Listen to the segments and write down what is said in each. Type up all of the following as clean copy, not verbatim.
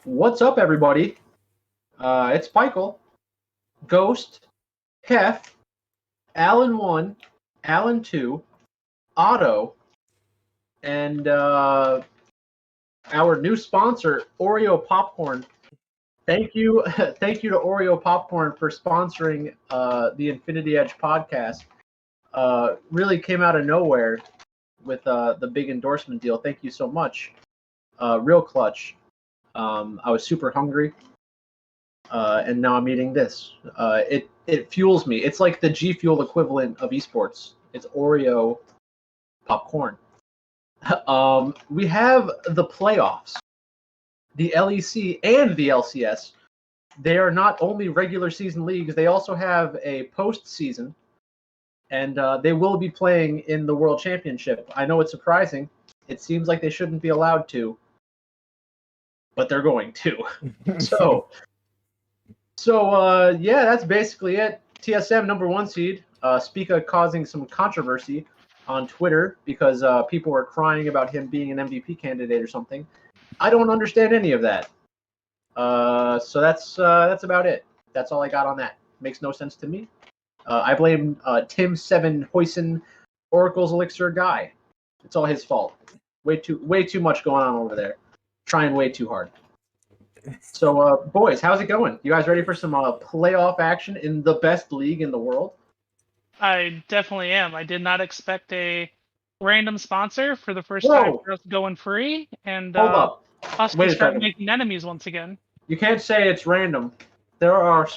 What's up, everybody? It's Michael, Ghost, Hef, Alan 1, Alan 2, Otto, and our new sponsor, Oreo Popcorn. Thank you, thank you to Oreo Popcorn for sponsoring the Infinity Edge podcast. Really came out of nowhere with the big endorsement deal. Thank you so much. Real clutch. I was super hungry. And now I'm eating this. It fuels me. It's like the G Fuel equivalent of esports. It's Oreo popcorn. We have the playoffs, the LEC and the LCS. They are not only regular season leagues; they also have a postseason, and they will be playing in the World Championship. I know it's surprising. It seems like they shouldn't be allowed to, but they're going to. So. Yeah, that's basically it. TSM number 1 seed. Spica causing some controversy on Twitter because people were crying about him being an MVP candidate or something. I don't understand any of that. So that's about it. That's all I got on that. Makes no sense to me. I blame Tim Seven Hoyson, Oracle's Elixir guy. It's all his fault. Way too much going on over there. Trying way too hard. So, boys, how's it going? You guys ready for some playoff action in the best league in the world? I definitely am. I did not expect a random sponsor for the first time for us going free and Hold up. us Wait to a start second. making enemies once again. You can't say it's random. They are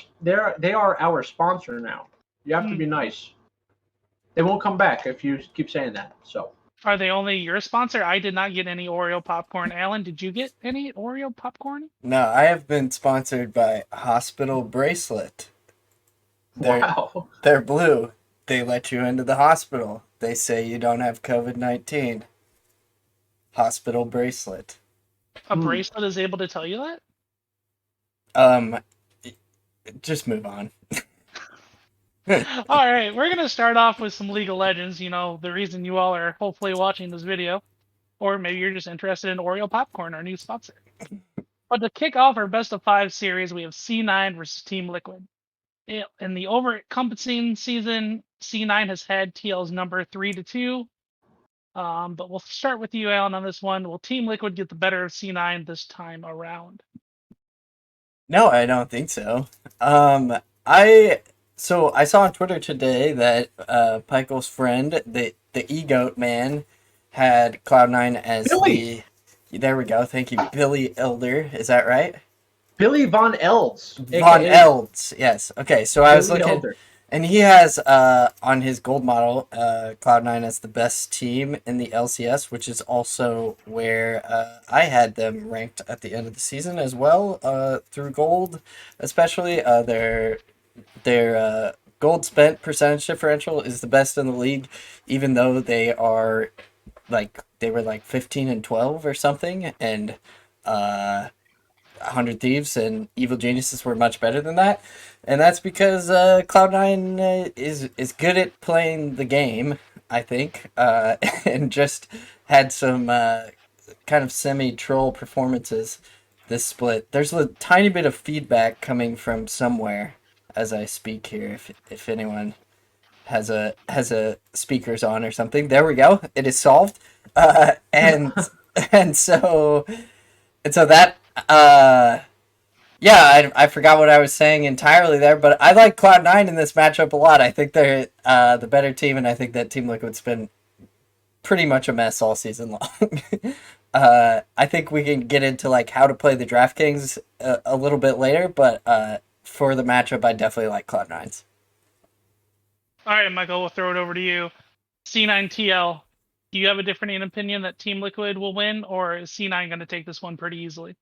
our sponsor now. You have to be nice. They won't come back if you keep saying that. So. Are they only your sponsor? I did not get any Oreo popcorn. Alan, did you get any Oreo popcorn? No, I have been sponsored by Hospital Bracelet. Wow. They're blue. They let you into the hospital. They say you don't have COVID-19. Hospital Bracelet. A bracelet is able to tell you that? Just move on. All right, we're going to start off with some League of Legends. You know, the reason you all are hopefully watching this video. Or maybe you're just interested in Oreo Popcorn, our new sponsor. But to kick off our best of 5 series, we have C9 versus Team Liquid. In the over-encompassing season, C9 has had TL's number 3-2. But we'll start with you, Alan, on this one. Will Team Liquid get the better of C9 this time around? No, I don't think so. So I saw on Twitter today that Pikel's friend, the E-Goat man, had Cloud9 as Billy. There we go. Thank you, Billy Elder. Is that right? Billy Von Elds. Von Elds. Yes. Okay. So I was looking, Elder. And he has on his gold model Cloud9 as the best team in the LCS, which is also where I had them ranked at the end of the season as well through gold, especially their gold spent percentage differential is the best in the league, even though they were like 15 and 12 or something, and 100 Thieves and Evil Geniuses were much better than that. And that's because Cloud9 is good at playing the game, I think, and just had some kind of semi-troll performances this split. There's a tiny bit of feedback coming from somewhere as I speak here, if anyone has a speakers on or something. There we go. It is solved. And so that yeah, I forgot what I was saying entirely there, but I like Cloud9 in this matchup a lot. I think they're the better team, and I think that Team Liquid's been pretty much a mess all season long. I think we can get into like how to play the DraftKings a little bit later, but for the matchup, I definitely like Cloud9's. All right, Michael, we'll throw it over to you. C9TL, do you have a different opinion that Team Liquid will win, or is C9 going to take this one pretty easily?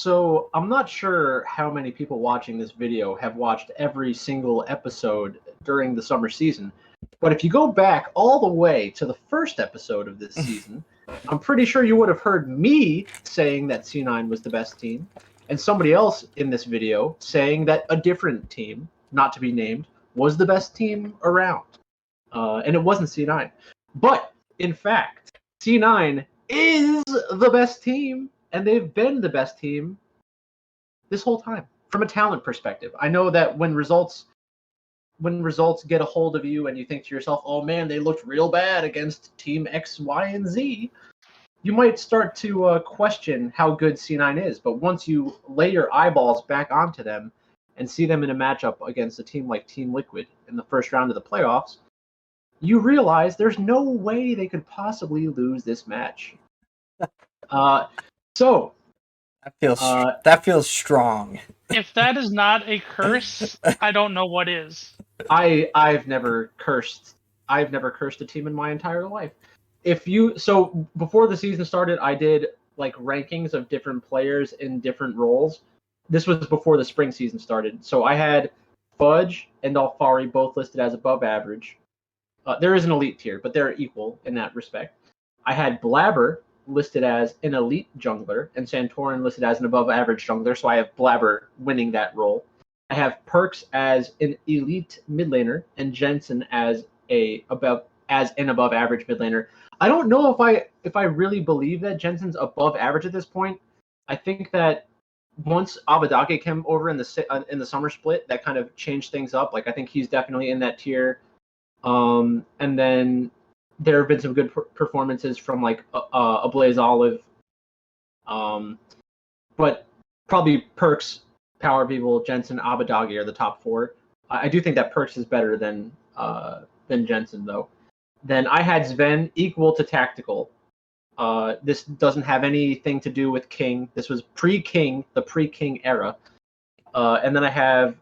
So I'm not sure how many people watching this video have watched every single episode during the summer season, but if you go back all the way to the first episode of this season, I'm pretty sure you would have heard me saying that C9 was the best team, and somebody else in this video saying that a different team, not to be named, was the best team around. And it wasn't C9. But, in fact, C9 is the best team, and they've been the best team this whole time from a talent perspective. I know that when results get a hold of you and you think to yourself, oh man, they looked real bad against team X, Y, and Z, you might start to question how good C9 is. But once you lay your eyeballs back onto them and see them in a matchup against a team like Team Liquid in the first round of the playoffs, you realize there's no way they could possibly lose this match. So that feels strong. If that is not a curse, I don't know what is. I've never cursed a team in my entire life. So before the season started, I did like rankings of different players in different roles. This was before the spring season started. So I had Fudge and Alfari both listed as above average. There is an elite tier, but they're equal in that respect. I had Blabber listed as an elite jungler and Santorin listed as an above average jungler, so I have Blabber winning that role. I have Perks as an elite mid laner and Jensen as an above average mid laner. I don't know if I really believe that Jensen's above average at this point. I think that once Abadage came over in the summer split, that kind of changed things up. Like I think he's definitely in that tier. And then there have been some good performances from like a Blaze Olive, but probably Perks, Power People, Jensen, Abadage are the top four. I do think that Perks is better than Jensen though. Then I had Sven equal to Tactical. This doesn't have anything to do with King. This was pre-King, the pre-King era. And then I have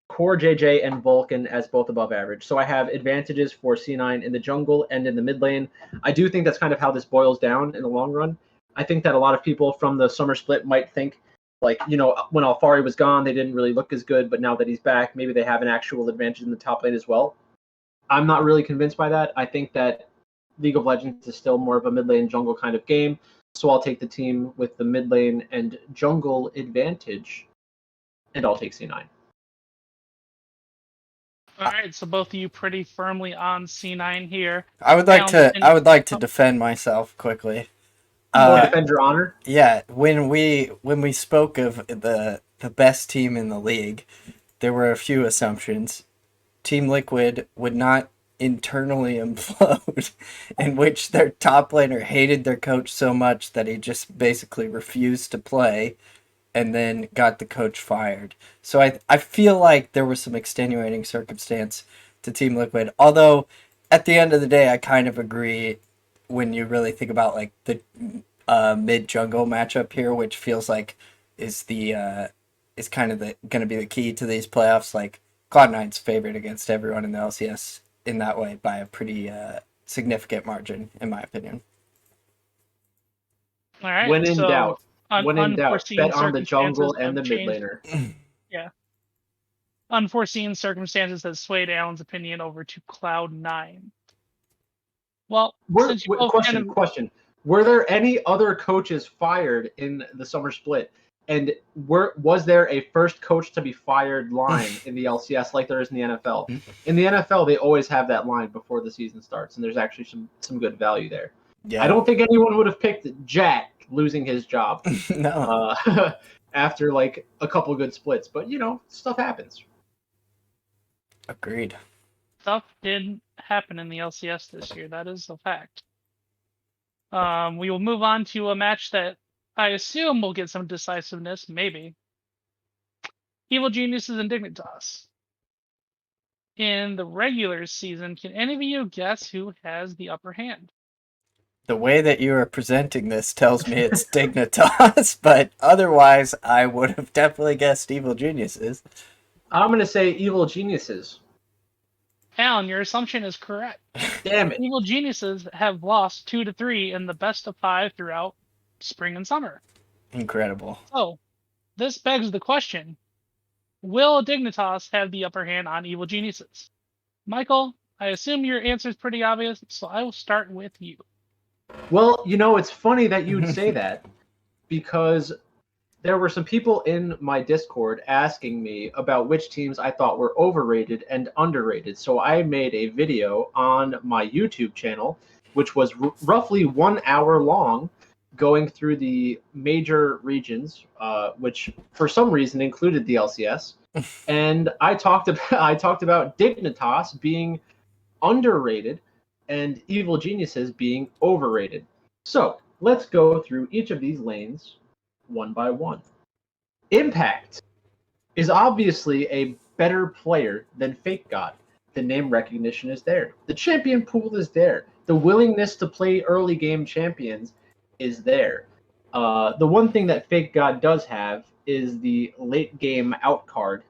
Core JJ and Vulcan as both above average. So I have advantages for C9 in the jungle and in the mid lane. I do think that's kind of how this boils down in the long run. I think that a lot of people from the summer split might think, like, you know, when Alfari was gone, they didn't really look as good, but now that he's back, maybe they have an actual advantage in the top lane as well. I'm not really convinced by that. I think that League of Legends is still more of a mid lane jungle kind of game, so I'll take the team with the mid lane and jungle advantage, and I'll take C9. All right, so both of you pretty firmly on C9 here. I would like to defend myself quickly. Defend your honor. Yeah, when we spoke of the best team in the league, there were a few assumptions. Team Liquid would not internally implode, in which their top laner hated their coach so much that he just basically refused to play and then got the coach fired. So I feel like there was some extenuating circumstance to Team Liquid, although at the end of the day I kind of agree when you really think about like the mid jungle matchup here, which feels like is kind of going to be the key to these playoffs. Like Cloud9's favored against everyone in the LCS in that way by a pretty significant margin, in my opinion. All right. When in doubt, bet on the jungle and the mid changed. laner. Yeah. Unforeseen circumstances has swayed Alan's opinion over to Cloud9. Well, question. Were there any other coaches fired in the summer split? And was there a first coach to be fired line in the LCS like there is in the NFL? In the NFL, they always have that line before the season starts, and there's actually some good value there. Yeah. I don't think anyone would have picked Jack losing his job no. After like a couple good splits, but you know, stuff happens. Agreed. Stuff did happen in the LCS this year. That is a fact. We will move on to a match that I assume will get some decisiveness, maybe. Evil Geniuses and Dignitas. In the regular season, can any of you guess who has the upper hand? The way that you are presenting this tells me it's Dignitas, but otherwise I would have definitely guessed Evil Geniuses. I'm going to say Evil Geniuses. Alan, your assumption is correct. Damn it. Evil Geniuses have lost 2-3 in the best of 5 throughout spring and summer. Incredible. So, this begs the question, will Dignitas have the upper hand on Evil Geniuses? Michael, I assume your answer is pretty obvious, so I will start with you. Well, you know, it's funny that you'd say that, because there were some people in my Discord asking me about which teams I thought were overrated and underrated. So I made a video on my YouTube channel, which was roughly 1 hour long, going through the major regions, which for some reason included the LCS, and I talked about Dignitas being underrated and Evil Geniuses being overrated. So let's go through each of these lanes one by one. Impact is obviously a better player than Fake God. The name recognition is there. The champion pool is there. The willingness to play early game champions is there. The one thing that Fake God does have is the late game out card.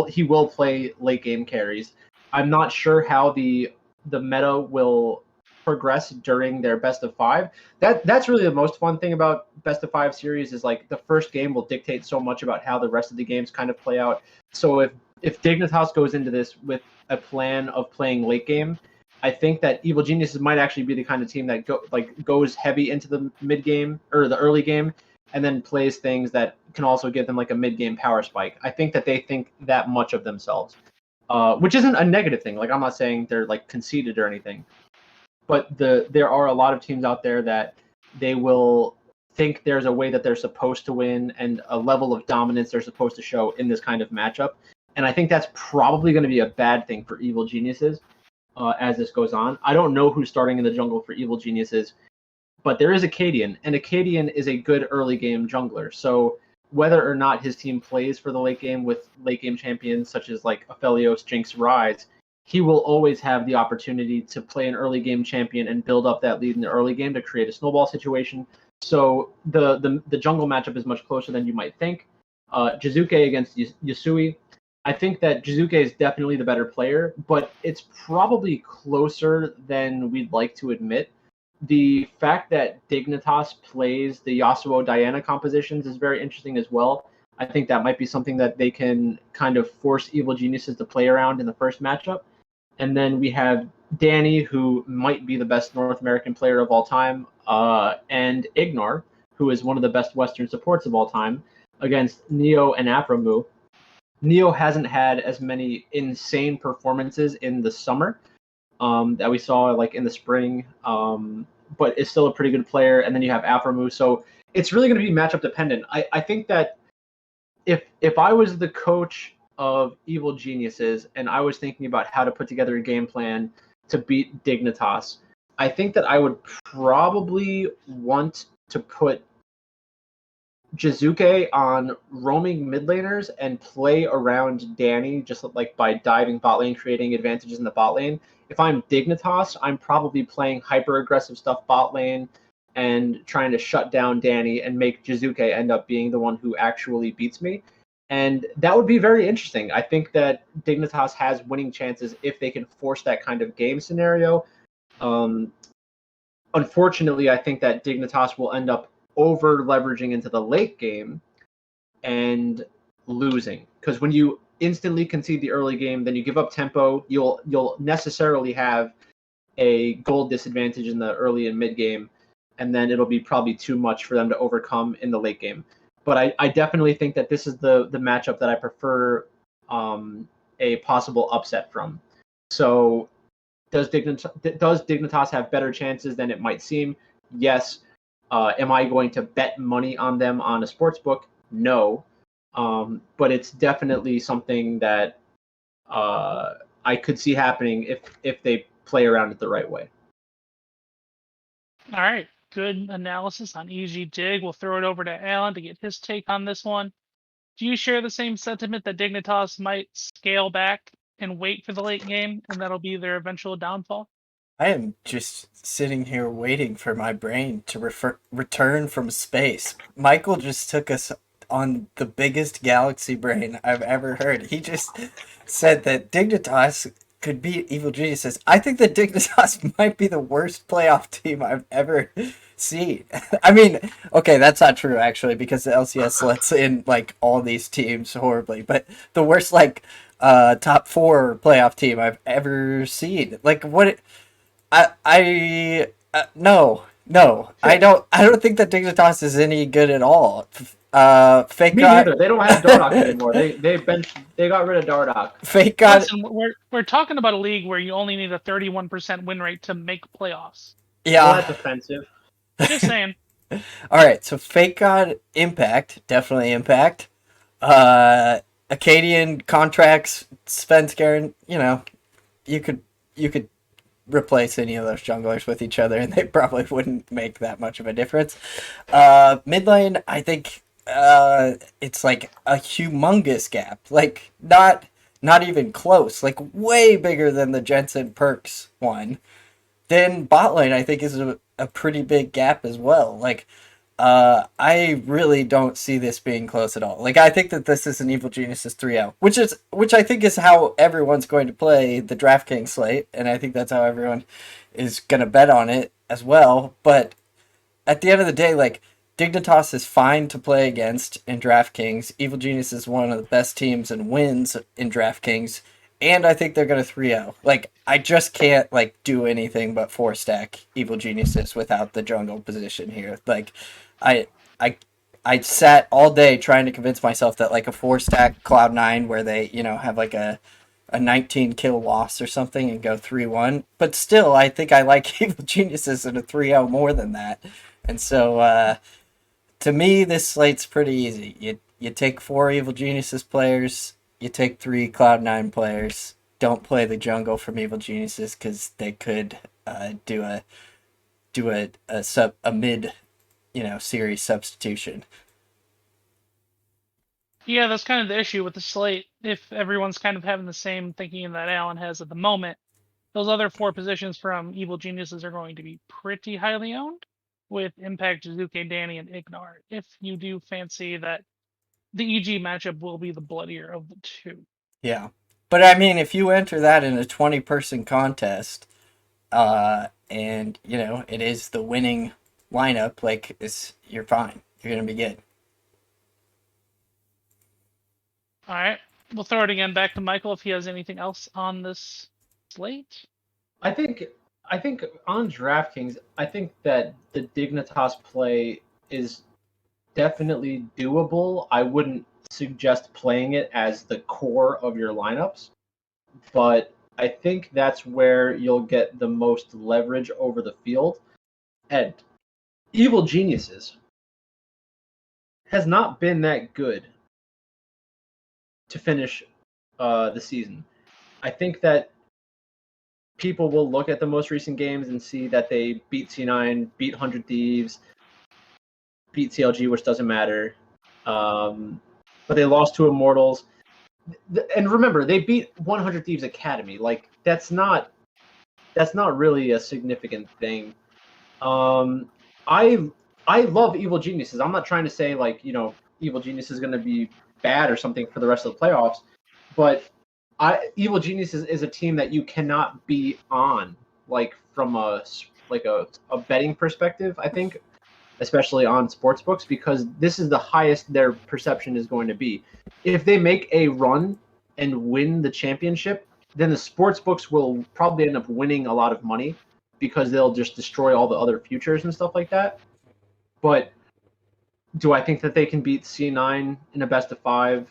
He will play late game carries. I'm not sure how the meta will progress during their best of five. That's really the most fun thing about best of five series is like the first game will dictate so much about how the rest of the games kind of play out. So if Dignitas goes into this with a plan of playing late game, I think that Evil Geniuses might actually be the kind of team that goes heavy into the mid game or the early game, and then plays things that can also give them like a mid game power spike. I think that they think that much of themselves, which isn't a negative thing. Like I'm not saying they're like conceited or anything, but there are a lot of teams out there that they will think there's a way that they're supposed to win and a level of dominance they're supposed to show in this kind of matchup. And I think that's probably going to be a bad thing for Evil Geniuses as this goes on. I don't know who's starting in the jungle for Evil Geniuses, but there is Acadian, and Acadian is a good early game jungler. So whether or not his team plays for the late game with late game champions such as like Aphelios, Jinx, Rise, he will always have the opportunity to play an early game champion and build up that lead in the early game to create a snowball situation. So the jungle matchup is much closer than you might think. Jizuke against Yasui. I think that Jizuke is definitely the better player, but it's probably closer than we'd like to admit. The fact that Dignitas plays the Yasuo Diana compositions is very interesting as well. I think that might be something that they can kind of force Evil Geniuses to play around in the first matchup. And then we have Danny, who might be the best North American player of all time, and Ignor, who is one of the best Western supports of all time, against Neo and Aphromoo. Neo hasn't had as many insane performances in the summer that we saw like in the spring, but is still a pretty good player. And then you have Aphromoo, so it's really going to be matchup dependent. I think that if I was the coach of Evil Geniuses and I was thinking about how to put together a game plan to beat Dignitas, I think that I would probably want to put Jizuke on roaming mid laners and play around Danny just like by diving bot lane, creating advantages in the bot lane. If I'm Dignitas, I'm probably playing hyper aggressive stuff bot lane and trying to shut down Danny and make Jizuke end up being the one who actually beats me. And that would be very interesting. I think that Dignitas has winning chances if they can force that kind of game scenario. Unfortunately, I think that Dignitas will end up over leveraging into the late game and losing. Because when you instantly concede the early game, then you give up tempo, you'll necessarily have a gold disadvantage in the early and mid game, and then it'll be probably too much for them to overcome in the late game. But I definitely think that this is the matchup that I prefer a possible upset from. So does Dignitas have better chances than it might seem? Yes. Am I going to bet money on them on a sports book? No. But it's definitely something that I could see happening if they play around it the right way. All right. Good analysis on EG Dig. We'll throw it over to Alan to get his take on this one. Do you share the same sentiment that Dignitas might scale back and wait for the late game, and that'll be their eventual downfall? I am just sitting here waiting for my brain to return from space. Michael just took us on the biggest galaxy brain I've ever heard. He just said that Dignitas could beat Evil Geniuses. I think that Dignitas might be the worst playoff team I've ever seen. I mean, okay, that's not true actually, because the LCS lets in like all these teams horribly, but the worst like top 4 playoff team I've ever seen. Like what? No, I don't think that Dignitas is any good at all. Fake Me God. neither. They don't have Dardoch anymore. They got rid of Dardoch. Fake God. Listen, we're talking about a league where you only need a 31% win rate to make playoffs. Yeah. Well, that's offensive. Just saying. All right, so Fake God Impact, definitely Impact. Acadian contracts, Svenskeren, you could you could replace any of those junglers with each other, and they probably wouldn't make that much of a difference. Mid lane, I think it's like a humongous gap, like not even close, like way bigger than the Jensen Perks one. Then bot lane, I think, is a pretty big gap as well. Like, I really don't see this being close at all. Like, I think that this is an Evil Geniuses 3-0, which I think is how everyone's going to play the DraftKings slate, and I think that's how everyone is going to bet on it as well. But at the end of the day, like, Dignitas is fine to play against in DraftKings. Evil Genius is one of the best teams and wins in DraftKings. And I think they're going to 3-0. Like, I just can't, like, do anything but 4-stack Evil Geniuses without the jungle position here. Like, I, I, I sat all day trying to convince myself that, like, a 4-stack Cloud9 where they, have, like, a 19 kill loss or something and go 3-1. But still, I think I like Evil Geniuses in a 3-0 more than that. And so, to me, this slate's pretty easy. You take 4 Evil Geniuses players, you take 3 Cloud9 players. Don't play the jungle from Evil Geniuses because they could do a mid series substitution. Yeah, that's kind of the issue with the slate. If everyone's kind of having the same thinking that Alan has at the moment, those other 4 positions from Evil Geniuses are going to be pretty highly owned, with Impact, Zuke, Danny, and Ignar. If you do fancy that the EG matchup will be the bloodier of the 2. Yeah. But I mean, if you enter that in a 20-person contest, and it is the winning lineup, like you're fine. You're gonna be good. All right, we'll throw it again back to Michael if he has anything else on this slate. I think on DraftKings, I think that the Dignitas play is definitely doable. I wouldn't suggest playing it as the core of your lineups, but I think that's where you'll get the most leverage over the field. And Evil Geniuses has not been that good to finish the season. I think that people will look at the most recent games and see that they beat C9, beat 100 Thieves, beat CLG, which doesn't matter. But they lost to Immortals. And remember, they beat 100 Thieves Academy. Like, that's not really a significant thing. I love Evil Geniuses. I'm not trying to say, like, Evil Genius is going to be bad or something for the rest of the playoffs, but Evil Genius is a team that you cannot be on, like, from a betting perspective, I think, especially on sportsbooks, because this is the highest their perception is going to be. If they make a run and win the championship, then the sportsbooks will probably end up winning a lot of money because they'll just destroy all the other futures and stuff like that. But do I think that they can beat C9 in a best of 5?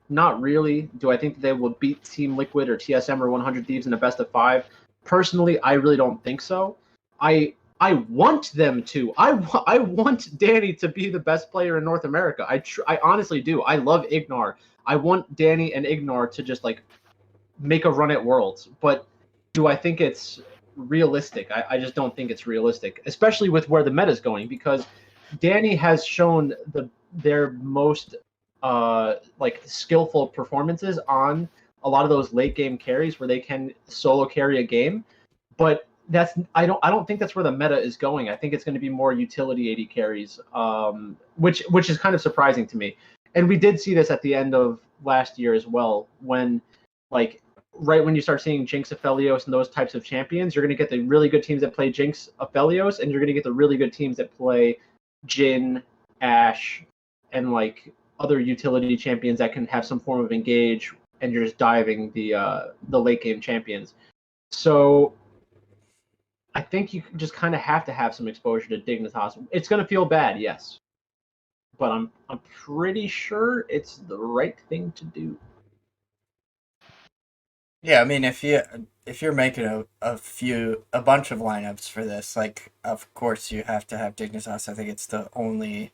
Not really. Do I think that they will beat Team Liquid or TSM or 100 Thieves in a best of 5? Personally, I really don't think so. I want them to. I want Danny to be the best player in North America. I honestly do. I love Ignar. I want Danny and Ignar to just, like, make a run at Worlds. But do I think it's realistic? I just don't think it's realistic, especially with where the meta is going, because Danny has shown their most skillful performances on a lot of those late game carries where they can solo carry a game, but I don't think that's where the meta is going. I think it's going to be more utility AD carries, which is kind of surprising to me. And we did see this at the end of last year as well, when, like, right when you start seeing Jinx, Aphelios, and those types of champions, you're going to get the really good teams that play Jinx, Aphelios, and you're going to get the really good teams that play Jhin, Ashe, and, like, other utility champions that can have some form of engage, and you're just diving the late game champions. So I think you just kind of have to have some exposure to Dignitas. It's going to feel bad, yes, but I'm pretty sure it's the right thing to do. Yeah, I mean, if making a bunch of lineups for this, like of course you have to have Dignitas. I think it's the only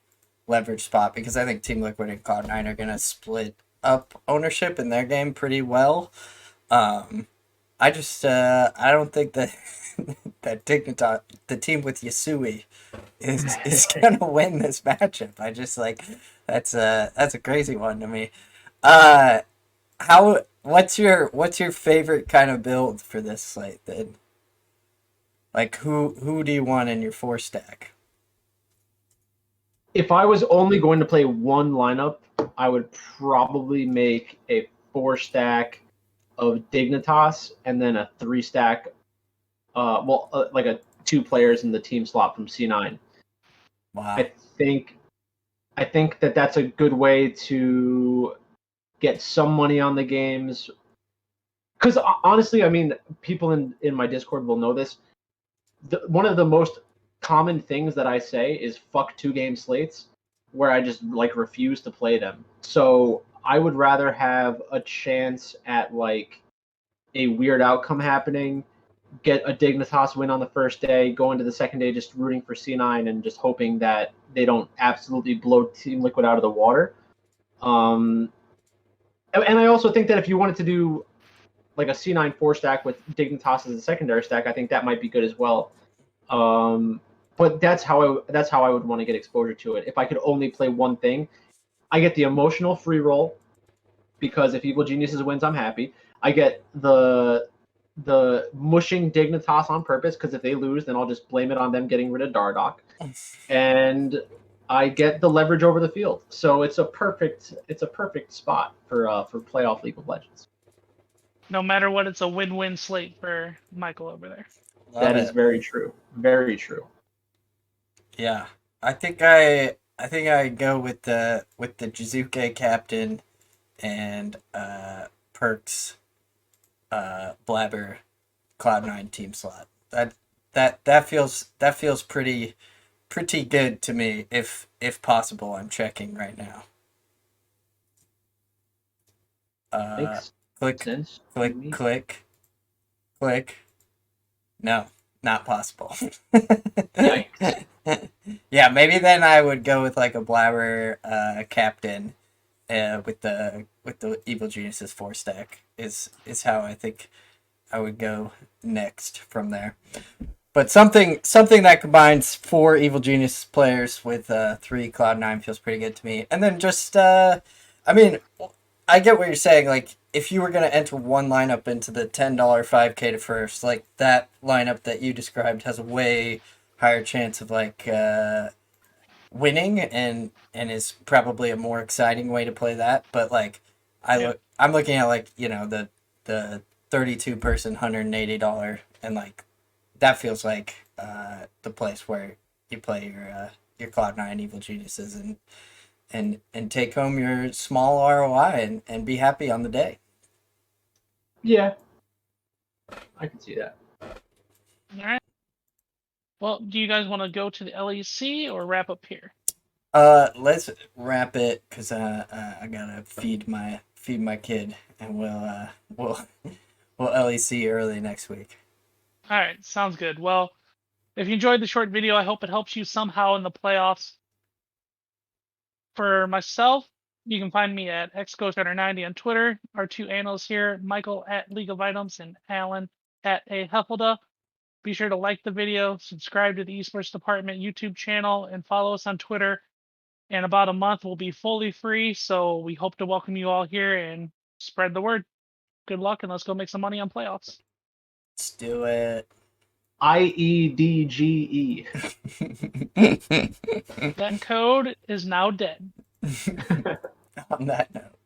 leverage spot because I think Team Liquid and Cloud9 are gonna split up ownership in their game pretty well. I just I don't think that that Dignitas, the team with Yasui, is gonna win this matchup. I just like that's a crazy one to me. How what's your favorite kind of build for this slate then? Like who do you want in your 4-stack? If I was only going to play one lineup, I would probably make a 4-stack of Dignitas and then a 3-stack, like a 2 players in the team slot from C9. Wow. I think that that's a good way to get some money on the games. Because honestly, I mean, people in my Discord will know this. One of the most common things that I say is fuck 2-game slates, where I just like refuse to play them. So I would rather have a chance at like a weird outcome happening, get a Dignitas win on the first day, go into the second day just rooting for C9 and just hoping that they don't absolutely blow Team Liquid out of the water. And I also think that if you wanted to do like a C9 4-stack with Dignitas as a secondary stack, I think that might be good as well. But that's how I would want to get exposure to it. If I could only play one thing, I get the emotional free roll because if Evil Geniuses wins, I'm happy. I get the mushing Dignitas on purpose because if they lose, then I'll just blame it on them getting rid of Dardoch, and I get the leverage over the field. So it's a perfect spot for playoff League of Legends. No matter what, it's a win-win slate for Michael over there. That is very true. Very true. Yeah, I think I go with the Jizuke captain and Perks Blabber Cloud9 team slot. That feels pretty good to me. If possible, I'm checking right now. Click. No, not possible. Yikes. Yeah, maybe then I would go with like a Blabber captain with the Evil Geniuses 4-stack is how I think I would go next from there. But something that combines 4 Evil Genius players with 3 Cloud9 feels pretty good to me. And then just I mean, I get what you're saying. Like, if you were going to enter one lineup into the $10 5K to first, like, that lineup that you described has a way higher chance of, like, winning and is probably a more exciting way to play that. But, like, I'm looking at, like, you know, the 32-person $180, and, like, that feels like the place where you play your Cloud9 Evil Geniuses and take home your small ROI and be happy on the day. Yeah, I can see that. All right. Well, do you guys want to go to the LEC or wrap up here? Let's wrap it because I gotta feed my kid, and we'll LEC early next week. All right, sounds good. Well, if you enjoyed the short video, I hope it helps you somehow in the playoffs. For myself, you can find me at xGhostRunner90 on Twitter. Our 2 analysts here, Michael at League of Items and Alan at A Huffleda. Be sure to like the video, subscribe to the Esports Department YouTube channel, and follow us on Twitter. In about a month, we'll be fully free, so we hope to welcome you all here and spread the word. Good luck, and let's go make some money on playoffs. Let's do it. IEDGE. That code is now dead. On that note.